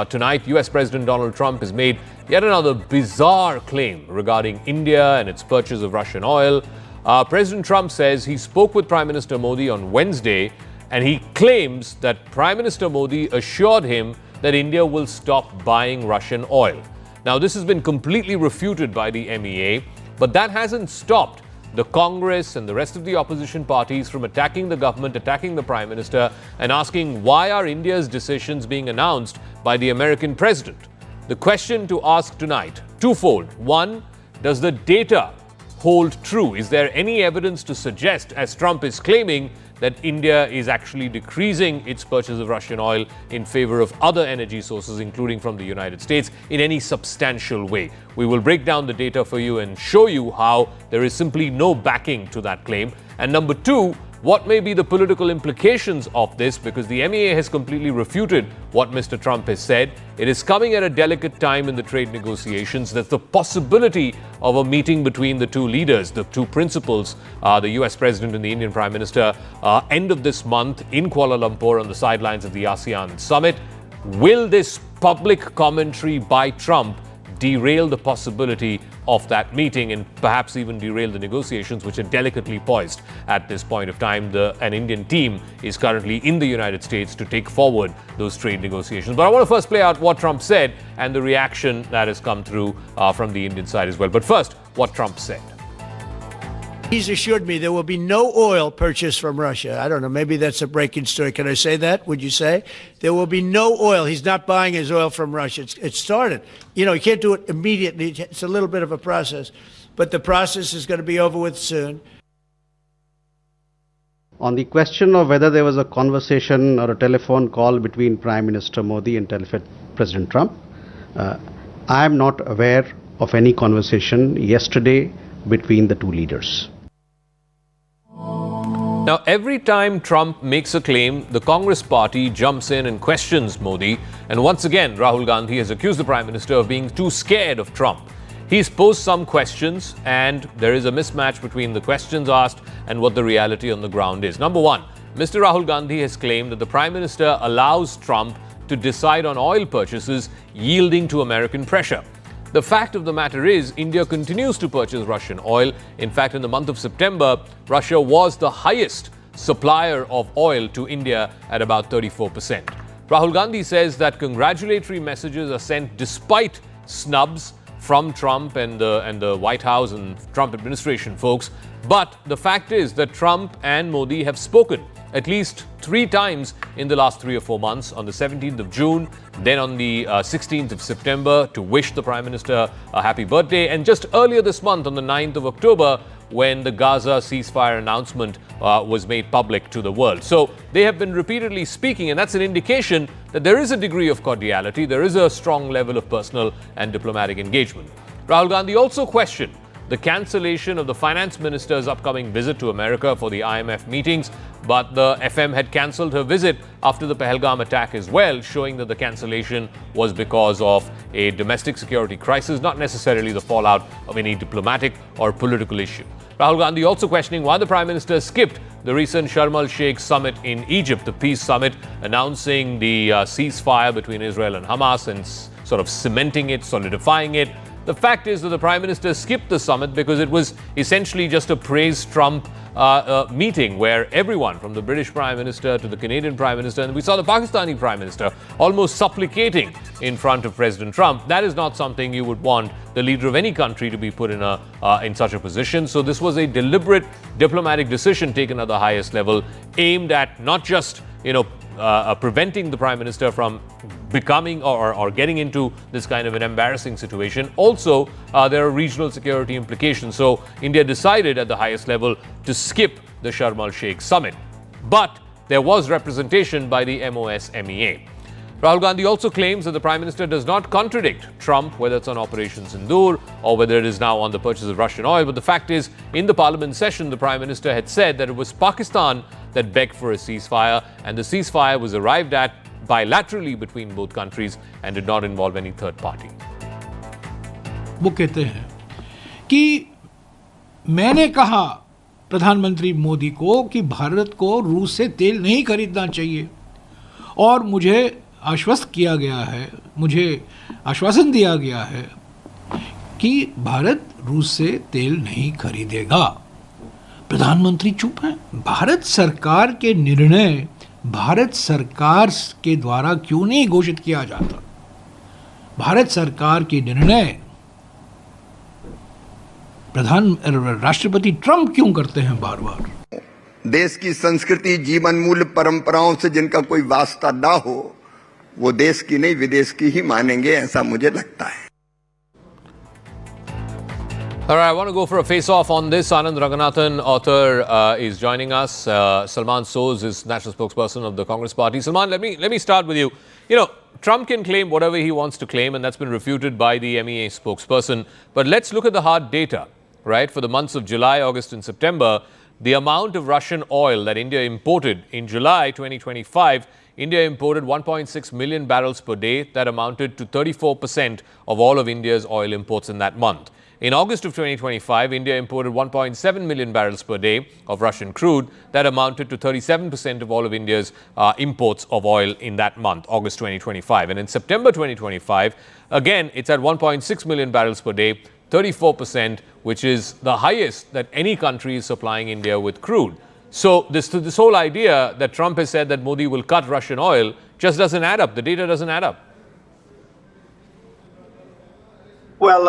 Tonight, US President Donald Trump has made yet another bizarre claim regarding India and its purchase of Russian oil. President Trump says he spoke with Prime Minister Modi on Wednesday, and he claims that Prime Minister Modi assured him that India will stop buying Russian oil. Now, this has been completely refuted by the MEA, but that hasn't stopped the Congress and the rest of the opposition parties from attacking the government, attacking the Prime Minister, and asking why are India's decisions being announced by the American president? The question to ask tonight, twofold. One, does the data hold true? Is there any evidence to suggest, as Trump is claiming, that India is actually decreasing its purchase of Russian oil in favor of other energy sources, including from the United States, in any substantial way? We will break down the data for you and show you how there is simply no backing to that claim. And number two, what may be the political implications of this? Because the MEA has completely refuted what Mr. Trump has said. It is coming at a delicate time in the trade negotiations. There's the possibility of a meeting between the two leaders, the two principals, the US President and the Indian Prime Minister, end of this month in Kuala Lumpur on the sidelines of the ASEAN summit. Will this public commentary by Trump derail the possibility of that meeting and perhaps even derail the negotiations, which are delicately poised at this point of time? An Indian team is currently in the United States to take forward those trade negotiations. But I want to first play out what Trump said and the reaction that has come through from the Indian side as well. But first, what Trump said. He's assured me there will be no oil purchased from Russia. I don't know, maybe that's a breaking story. Can I say that? Would you say? There will be no oil. He's not buying his oil from Russia. It started. You know, you can't do it immediately. It's a little bit of a process. But the process is going to be over with soon. On the question of whether there was a conversation or a telephone call between Prime Minister Modi and President Trump, I am not aware of any conversation yesterday between the two leaders. Now, every time Trump makes a claim, the Congress party jumps in and questions Modi. And once again, Rahul Gandhi has accused the Prime Minister of being too scared of Trump. He's posed some questions, and there is a mismatch between the questions asked and what the reality on the ground is. Number one, Mr. Rahul Gandhi has claimed that the Prime Minister allows Trump to decide on oil purchases, yielding to American pressure. The fact of the matter is, India continues to purchase Russian oil. In fact, in the month of September, Russia was the highest supplier of oil to India at about 34%. Rahul Gandhi says that congratulatory messages are sent despite snubs from Trump and the White House and Trump administration folks. But the fact is that Trump and Modi have spoken at least 3 times in the last 3 or 4 months, on the 17th of June, then on the 16th of September to wish the Prime Minister a happy birthday, and just earlier this month on the 9th of October when the Gaza ceasefire announcement was made public to the world. So they have been repeatedly speaking, and that's an indication that there is a degree of cordiality, there is a strong level of personal and diplomatic engagement. Rahul Gandhi also questioned the cancellation of the finance minister's upcoming visit to America for the IMF meetings, but the FM had cancelled her visit after the Pahalgam attack as well, showing that the cancellation was because of a domestic security crisis, not necessarily the fallout of any diplomatic or political issue. Rahul Gandhi also questioning why the Prime Minister skipped the recent Sharm el-Sheikh summit in Egypt, the peace summit, announcing the ceasefire between Israel and Hamas and sort of cementing it, solidifying it. The fact is that the Prime Minister skipped the summit because it was essentially just a praise Trump meeting where everyone from the British Prime Minister to the Canadian Prime Minister, and we saw the Pakistani Prime Minister almost supplicating in front of President Trump. That is not something you would want the leader of any country to be put in such a position. So this was a deliberate diplomatic decision taken at the highest level, aimed at not just, preventing the Prime Minister from becoming or getting into this kind of an embarrassing situation. Also, there are regional security implications. So India decided at the highest level to skip the Sharm el-Sheikh summit. But there was representation by the MOS-MEA. Rahul Gandhi also claims that the Prime Minister does not contradict Trump, whether it's on Operation Sindoor or whether it is now on the purchase of Russian oil. But the fact is, in the Parliament session, the Prime Minister had said that it was Pakistan that begged for a ceasefire, and the ceasefire was arrived at bilaterally between both countries and did not involve any third party. वो कहते हैं कि मैंने कहा प्रधानमंत्री मोदी को कि भारत को रूस से तेल नहीं खरीदना चाहिए और मुझे आश्वस्त किया गया है, मुझे आश्वासन दिया गया है कि भारत रूस से तेल नहीं खरीदेगा। प्रधानमंत्री चुप हैं। भारत सरकार के निर्णय भारत सरकार के द्वारा क्यों नहीं घोषित किया जाता? भारत सरकार के निर्णय राष्ट्रपति ट्रंप क्यों करते हैं बार बार? देश की संस्कृति, जीवन मूल्य, परंपराओं से जिनका कोई वास्ता ना हो, वो देश की नहीं विदेश की ही मानेंगे, ऐसा मुझे लगता है। All right, I want to go for a face-off on this. Anand Ranganathan, author, is joining us. Salman Soz is national spokesperson of the Congress Party. Salman, let me start with you. You know, Trump can claim whatever he wants to claim, and that's been refuted by the MEA spokesperson. But let's look at the hard data, right? For the months of July, August, and September, the amount of Russian oil that India imported in July 2025, India imported 1.6 million barrels per day. That amounted to 34% of all of India's oil imports in that month. In August of 2025, India imported 1.7 million barrels per day of Russian crude. That amounted to 37% of all of India's imports of oil in that month, August 2025. And in September 2025, again, it's at 1.6 million barrels per day, 34%, which is the highest that any country is supplying India with crude. So this whole idea that Trump has said that Modi will cut Russian oil just doesn't add up. The data doesn't add up. Well,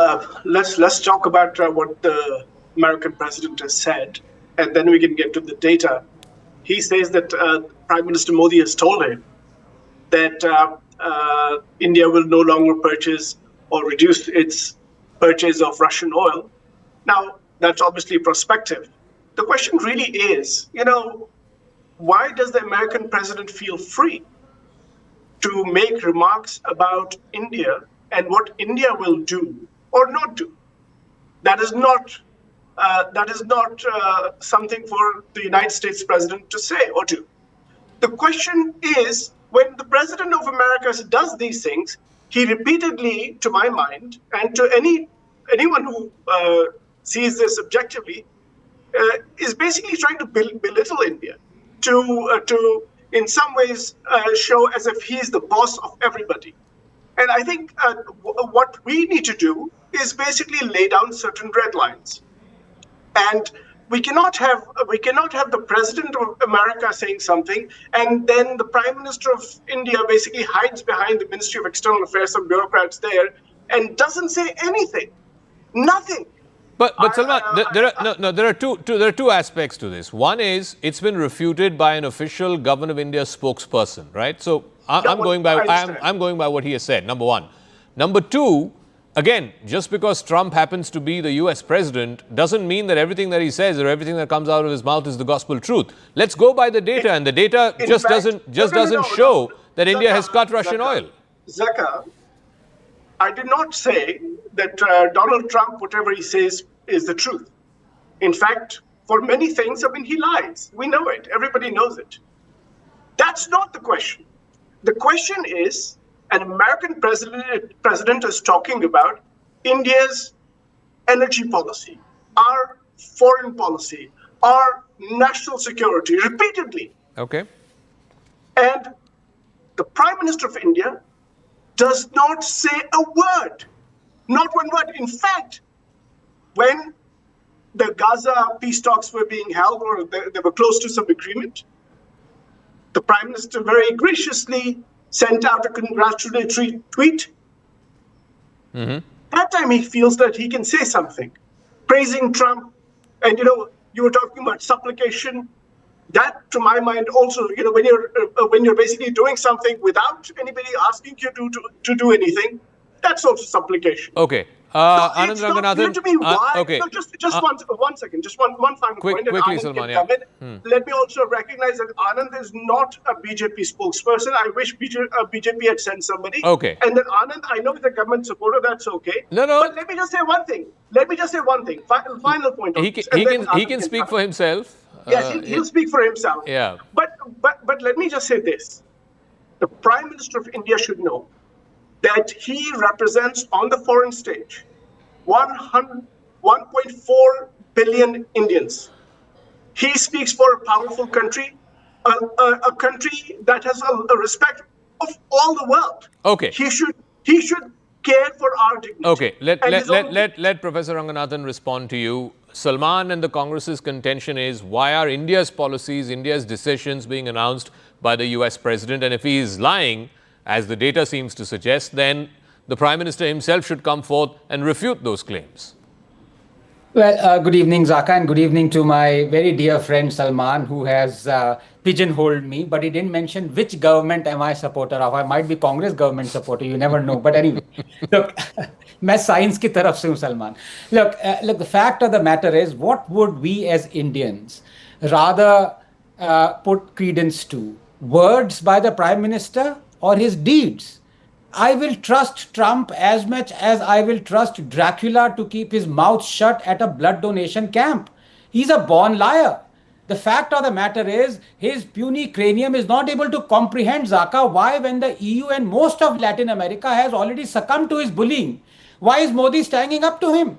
let's talk about what the American president has said, and then we can get to the data. He says that Prime Minister Modi has told him that India will no longer purchase or reduce its purchase of Russian oil. Now, that's obviously prospective. The question really is, why does the American president feel free to make remarks about India and what India will do or not do? That is not something for the United States president to say or do. The question is, when the president of America does these things, he repeatedly, to my mind, and to anyone who sees this objectively, is basically trying to belittle India, to in some ways show as if he's the boss of everybody. And I think what we need to do is basically lay down certain red lines. And we cannot have the president of America saying something, and then the Prime Minister of India basically hides behind the Ministry of External Affairs, some bureaucrats there, and doesn't say anything, nothing. But Salman, there are two aspects to this. One is it's been refuted by an official Government of India spokesperson, right? So I'm going by what he has said. Number one. Number two, again, just because Trump happens to be the U.S. president doesn't mean that everything that he says or everything that comes out of his mouth is the gospel truth. Let's go by the data, and the data doesn't show that India has cut Russian oil. Zaka, I did not say that Donald Trump, whatever he says, is the truth. In fact, for many things, he lies. We know it. Everybody knows it. That's not the question. The question is, an American president is talking about India's energy policy, our foreign policy, our national security, repeatedly. Okay. And the Prime Minister of India does not say a word, not one word. In fact, when the Gaza peace talks were being held, or they were close to some agreement, the Prime Minister very graciously sent out a congratulatory tweet. Mm-hmm. That time he feels that he can say something, praising Trump. And, you were talking about supplication. That, to my mind, also, when you're basically doing something without anybody asking you to do anything, that's also supplication. Okay. Anand Ranganathan. To me, why? Okay. No, just one second. Just one final point. Quickly, Salman. Yeah. Let me also recognize that Anand is not a BJP spokesperson. I wish BJP had sent somebody. Okay. And then Anand, I know he's a government supporter. That's okay. No. But let me just say one thing. Final point. He can speak for himself. Yes, he'll speak for himself. Yeah. But let me just say this. The Prime Minister of India should know that he represents on the foreign stage 1.4 billion Indians. He speaks for a powerful country, a country that has a respect of all the world. Okay. He should care for our dignity. Okay, And let Professor Ranganathan respond to you. Salman and the Congress's contention is, why are India's policies, India's decisions being announced by the US President? And if he is lying, as the data seems to suggest, then the Prime Minister himself should come forth and refute those claims. Well, good evening, Zaka, and good evening to my very dear friend Salman, who has pigeonholed me, but he didn't mention which government am I a supporter of. I might be Congress government supporter, you never know. But anyway, look, मैं science की तरफ से हूँ, Salman. Look, the fact of the matter is, what would we as Indians rather put credence to? Words by the Prime Minister or his deeds? I will trust Trump as much as I will trust Dracula to keep his mouth shut at a blood donation camp. He's a born liar. The fact of the matter is, his puny cranium is not able to comprehend, Zaka, why, when the EU and most of Latin America has already succumbed to his bullying, why is Modi standing up to him?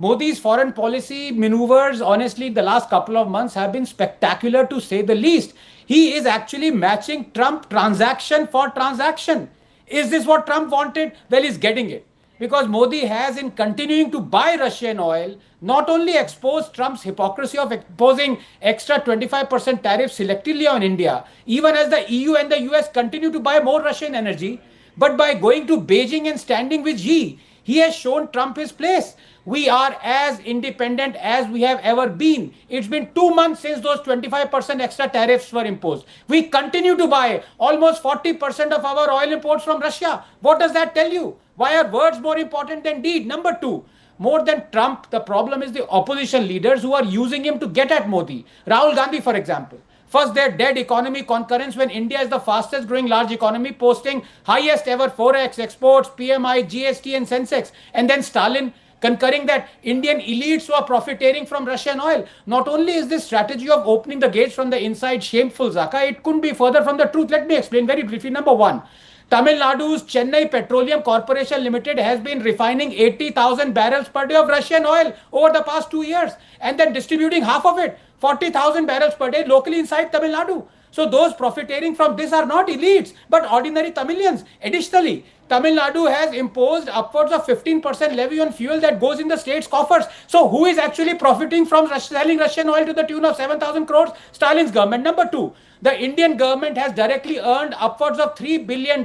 Modi's foreign policy maneuvers, honestly, the last couple of months have been spectacular to say the least. He is actually matching Trump transaction for transaction. Is this what Trump wanted? Well, he's getting it. Because Modi has, in continuing to buy Russian oil, not only exposed Trump's hypocrisy of imposing extra 25% tariffs selectively on India, even as the EU and the US continue to buy more Russian energy, but by going to Beijing and standing with Xi, he has shown Trump his place. We are as independent as we have ever been. It's been 2 months since those 25% extra tariffs were imposed. We continue to buy almost 40% of our oil imports from Russia. What does that tell you? Why are words more important than deed? Number two, more than Trump, the problem is the opposition leaders who are using him to get at Modi. Rahul Gandhi, for example. First, their dead economy concurrence when India is the fastest growing large economy, posting highest ever Forex, exports, PMI, GST and Sensex. And then Stalin concurring that Indian elites were profiteering from Russian oil. Not only is this strategy of opening the gates from the inside shameful, Zaka, it couldn't be further from the truth. Let me explain very briefly. Number one, Tamil Nadu's Chennai Petroleum Corporation Limited has been refining 80,000 barrels per day of Russian oil over the past 2 years and then distributing half of it, 40,000 barrels per day locally inside Tamil Nadu. So those profiteering from this are not elites, but ordinary Tamilians. Additionally, Tamil Nadu has imposed upwards of 15% levy on fuel that goes in the state's coffers. So who is actually profiting from selling Russian oil to the tune of 7,000 crores? Stalin's government. Number two, the Indian government has directly earned upwards of $3 billion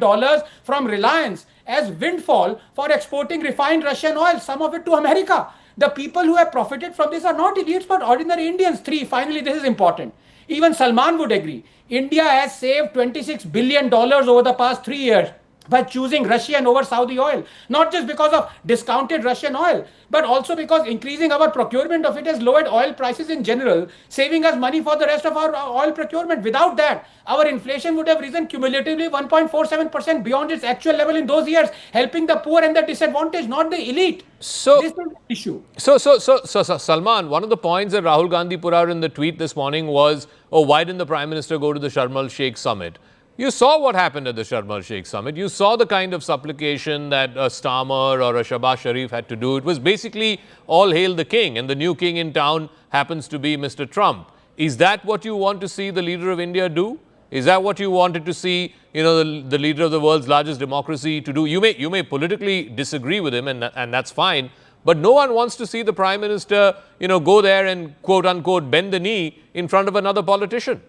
from Reliance as windfall for exporting refined Russian oil, some of it to America. The people who have profited from this are not elites, but ordinary Indians. Three, finally, this is important. Even Salman would agree. India has saved $26 billion over the past 3 years by choosing Russian over Saudi oil. Not just because of discounted Russian oil, but also because increasing our procurement of it has lowered oil prices in general, saving us money for the rest of our oil procurement. Without that, our inflation would have risen cumulatively 1.47% beyond its actual level in those years, helping the poor and the disadvantaged, not the elite. So, this is the issue. So, Salman, one of the points that Rahul Gandhi put out in the tweet this morning was, oh, why didn't the Prime Minister go to the Sharm el-Sheikh summit? You saw what happened at the Sharm el-Sheikh summit. You saw the kind of supplication that a Starmer or a Shahbaz Sharif had to do. It was basically all hail the king, and the new king in town happens to be Mr. Trump. Is that what you want to see the leader of India do? Is that what you wanted to see, the leader of the world's largest democracy to do? You may politically disagree with him, and that's fine. But no one wants to see the Prime Minister, go there and quote unquote bend the knee in front of another politician.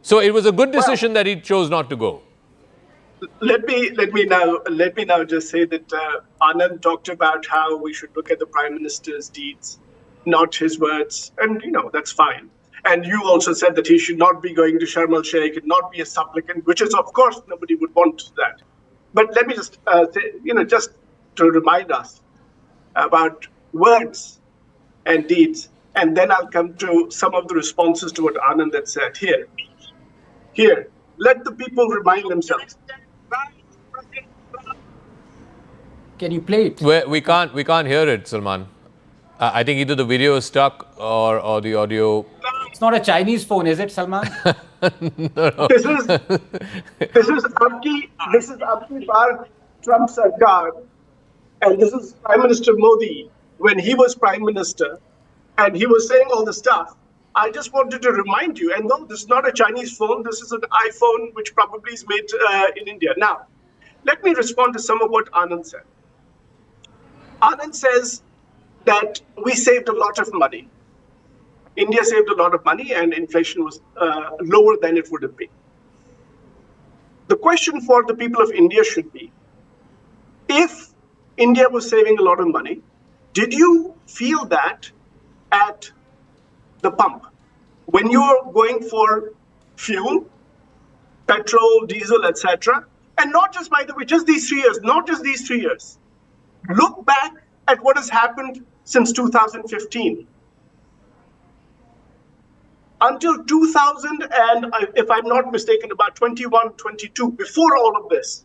So it was a good decision that he chose not to go. Let me now just say that Anand talked about how we should look at the Prime Minister's deeds, not his words, and that's fine. And you also said that he should not be going to Sharm el-Sheikh and not be a supplicant, which is, of course, nobody would want that. But let me just say, just to remind us about words and deeds, and then I'll come to some of the responses to what Anand had said here. Here, let the people remind themselves. Can you play it? We can't hear it, Salman. I think either the video is stuck or the audio. It's not a Chinese phone, is it, Salman? No. This is Abki Bar Trump Sarkar, and this is Prime Minister Modi when he was Prime Minister, and he was saying all the stuff. I just wanted to remind you, and no, this is not a Chinese phone. This is an iPhone, which probably is made in India. Now, let me respond to some of what Anand said. Anand says that we saved a lot of money. India saved a lot of money and inflation was lower than it would have been. The question for the people of India should be, if India was saving a lot of money, did you feel that at the pump? When you're going for fuel, petrol, diesel, etc., and not just, by the way, just these 3 years, not just these 3 years. Look back at what has happened since 2015. Until 2000, and if I'm not mistaken, about 21, 22, before all of this,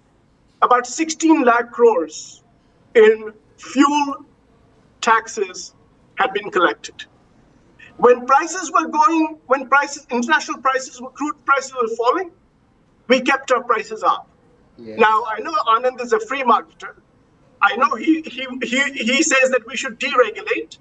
about 16 lakh crores in fuel taxes had been collected. When prices were going, international prices, crude prices were falling, we kept our prices up. Yes. Now, I know Anand is a free marketer. I know he says that we should deregulate.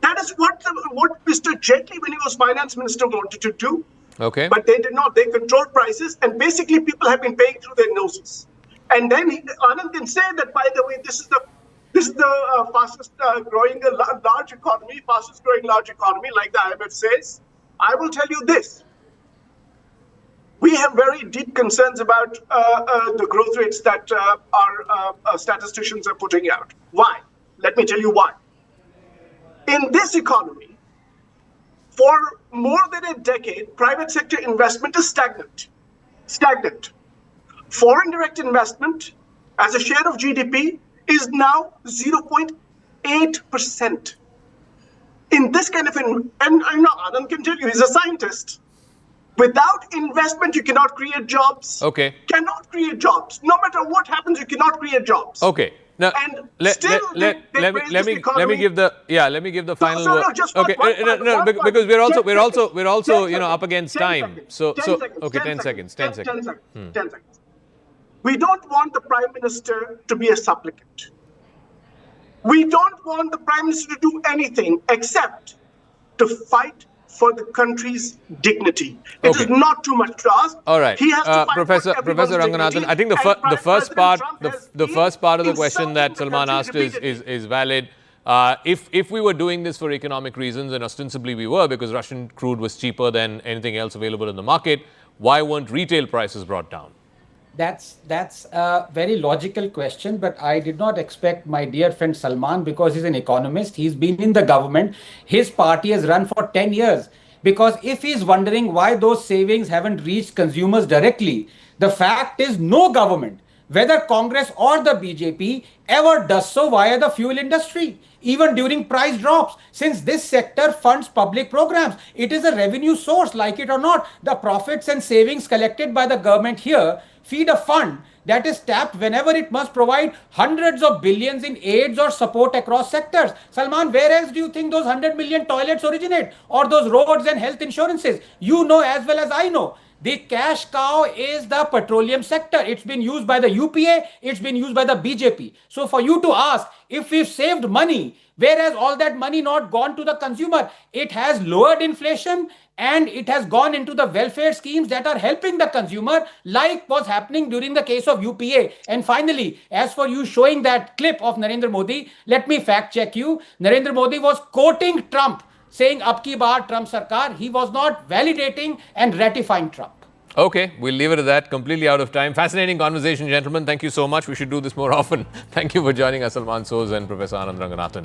That is what Mr. Jaitley, when he was finance minister, wanted to do. Okay. But they did not. They controlled prices, and basically people have been paying through their noses. And then Anand can say that, by the way, this is the fastest growing large economy, like the IMF says. I will tell you this. We have very deep concerns about the growth rates that our statisticians are putting out. Why? Let me tell you why. In this economy, for more than a decade, private sector investment is stagnant. Foreign direct investment as a share of GDP is now 0.8%. In this kind of, and I know Anand can tell you, he's a scientist. Without investment, you cannot create jobs. Okay. Cannot create jobs. No matter what happens, you cannot create jobs. Okay. Now, let me give the final word. Okay, because we're also up against time. So 10 seconds. 10 seconds. We don't want the Prime Minister to be a supplicant. We don't want the Prime Minister to do anything except to fight for the country's dignity. It is not too much to ask. All right, he has to fight Professor Ranganathan. I think the first part of the question that Salman asked is valid. If we were doing this for economic reasons, and ostensibly we were, because Russian crude was cheaper than anything else available in the market, why weren't retail prices brought down? That's a very logical question, but I did not expect my dear friend Salman, because he's an economist. He's been in the government. His party has run for 10 years. Because if he's wondering why those savings haven't reached consumers directly, the fact is no government, whether Congress or the BJP, ever does so via the fuel industry, even during price drops, since this sector funds public programs. It is a revenue source, like it or not. The profits and savings collected by the government here feed a fund that is tapped whenever it must provide hundreds of billions in aids or support across sectors. Salman, where else do you think those 100 million toilets originate, or those roads and health insurances? You know as well as I know. The cash cow is the petroleum sector. It's been used by the UPA, it's been used by the BJP. So for you to ask if we've saved money, whereas all that money not gone to the consumer, it has lowered inflation and it has gone into the welfare schemes that are helping the consumer, like was happening during the case of UPA. And finally, as for you showing that clip of Narendra Modi, let me fact check you. Narendra Modi was quoting Trump, saying "Ab ki baar Trump sarkar." He was not validating and ratifying Trump. Okay, we'll leave it at that. Completely out of time. Fascinating conversation, gentlemen. Thank you so much. We should do this more often. Thank you for joining us, Salman Soz and Professor Anand Ranganathan.